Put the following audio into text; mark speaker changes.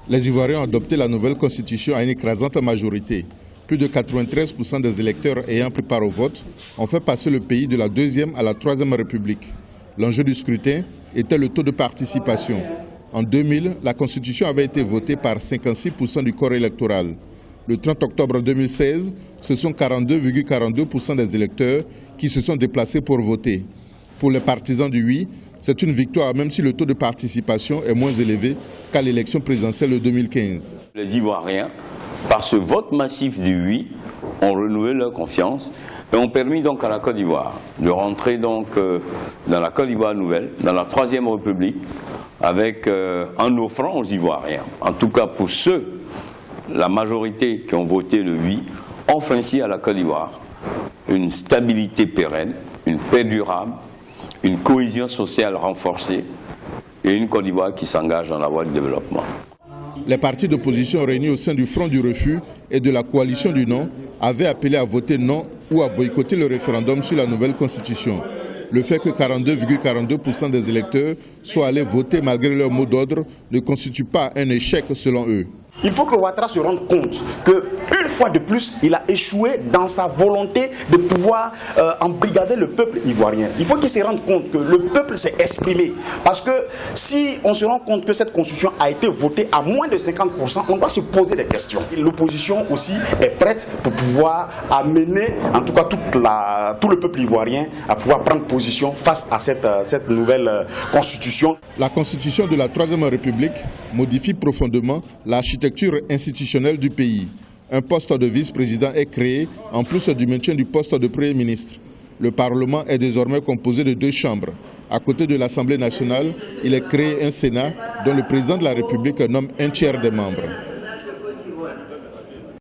Speaker 1: Les Ivoiriens ont adopté la nouvelle constitution à une écrasante majorité. Plus de 93% des électeurs ayant pris part au vote ont fait passer le pays de la 2e à la 3e République. L'enjeu du scrutin était le taux de participation. En 2000, la constitution avait été votée par 56% du corps électoral. Le 30 octobre 2016, ce sont 42,42% des électeurs qui se sont déplacés pour voter. Pour les partisans du oui, c'est une victoire même si le taux de participation est moins élevé qu'à l'élection présidentielle de 2015.
Speaker 2: Les Ivoiriens, par ce vote massif du oui, ont renouvelé leur confiance et ont permis donc à la Côte d'Ivoire de rentrer donc dans la Côte d'Ivoire nouvelle, dans la 3e République, avec en offrant aux Ivoiriens, en tout cas pour ceux, la majorité qui ont voté le oui, offre ainsi à la Côte d'Ivoire une stabilité pérenne, une paix durable, une cohésion sociale renforcée et une Côte d'Ivoire qui s'engage dans la voie du développement.
Speaker 1: Les partis d'opposition réunis au sein du Front du Refus et de la coalition du non avaient appelé à voter non ou à boycotter le référendum sur la nouvelle constitution. Le fait que 42,42% des électeurs soient allés voter malgré leur mot d'ordre ne constitue pas un échec selon eux.
Speaker 3: Il faut que Ouattara se rende compte qu'une fois de plus, il a échoué dans sa volonté de pouvoir embrigader le peuple ivoirien. Il faut qu'il se rende compte que le peuple s'est exprimé. Parce que si on se rend compte que cette constitution a été votée à moins de 50%, on doit se poser des questions. L'opposition aussi est prête pour pouvoir amener, en tout cas tout le peuple ivoirien, à pouvoir prendre position face à cette nouvelle constitution.
Speaker 1: La constitution de la 3e République modifie profondément l'architecture institutionnelle du pays. Un poste de vice-président est créé en plus du maintien du poste de Premier ministre. Le Parlement est désormais composé de 2 chambres. À côté de l'Assemblée nationale, il est créé un Sénat dont le président de la République nomme un tiers des membres.